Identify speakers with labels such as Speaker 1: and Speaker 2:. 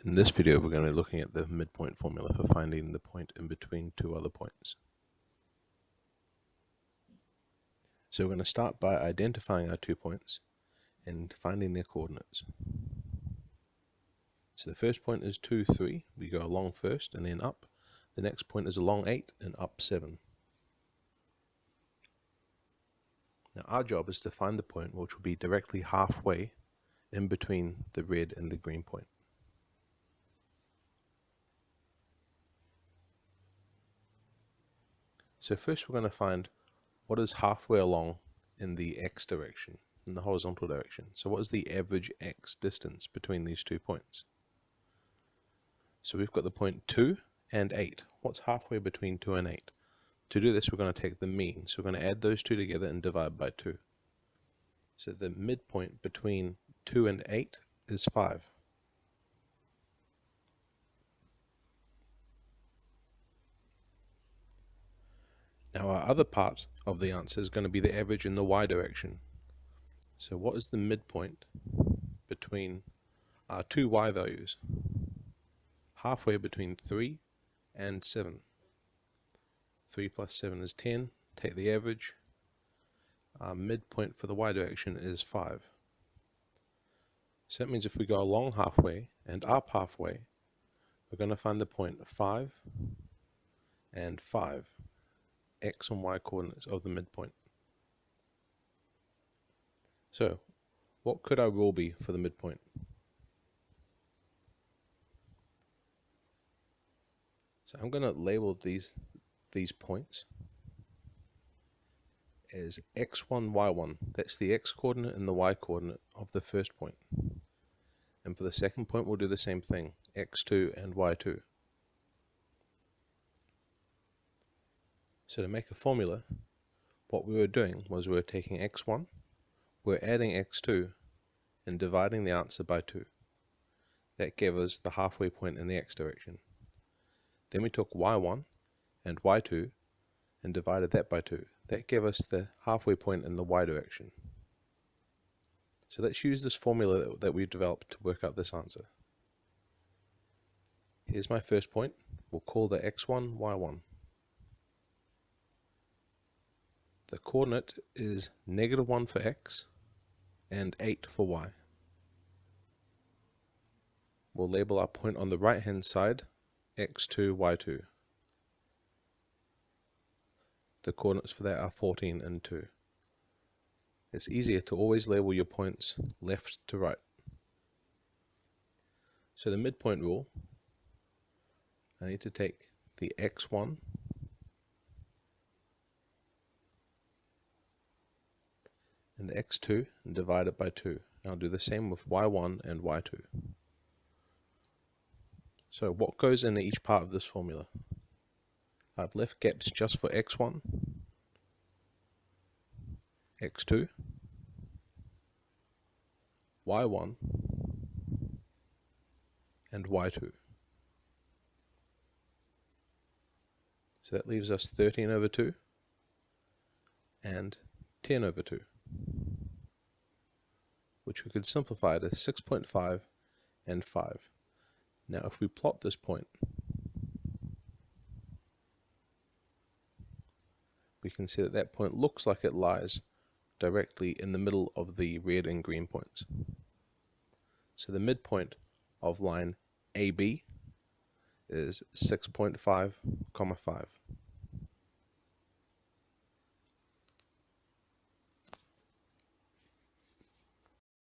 Speaker 1: In this video, we're going to be looking at the midpoint formula for finding the point in between two other points. So we're going to start by identifying our 2 points and finding their coordinates. So the first point is 2, 3. We go along first and then up. The next point is along 8 and up 7. Now our job is to find the point which will be directly halfway in between the red and the green point. So first we're going to find what is halfway along in the x direction, in the horizontal direction. So what is the average x distance between these 2 points? So we've got the point 2 and 8. What's halfway between 2 and 8? To do this, we're going to take the mean. So we're going to add those two together and divide by 2. So the midpoint between 2 and 8 is 5. Now our other part of the answer is going to be the average in the y direction. So what is the midpoint between our two y values? Halfway between 3 and 7. 3 plus 7 is 10. Take the average. Our midpoint for the y direction is 5. So that means if we go along halfway and up halfway, we're going to find the point 5 and 5. X and y coordinates of the midpoint. So, what could our rule be for the midpoint? So I'm going to label these points as x1, y1. That's the x coordinate and the y coordinate of the first point. And for the second point, we'll do the same thing, x2 and y2. So to make a formula, what we were doing was we were taking x1, we're adding x2, and dividing the answer by 2. That gave us the halfway point in the x direction. Then we took y1 and y2 and divided that by 2. That gave us the halfway point in the y direction. So let's use this formula that we've developed to work out this answer. Here's my first point. We'll call the x1, y1. The coordinate is -1 for x and 8 for y. We'll label our point on the right hand side x2, y2. The coordinates for that are 14 and 2. It's easier to always label your points left to right. So the midpoint rule, I need to take the x1 and the x2 and divide it by 2. I'll do the same with y1 and y2. So what goes into each part of this formula? I've left gaps just for x1, x2, y1, and y2. So that leaves us 13 over 2 and 10 over 2. Which we could simplify to 6.5 and 5. Now if we plot this point, we can see that that point looks like it lies directly in the middle of the red and green points. So the midpoint of line AB is 6.5, 5.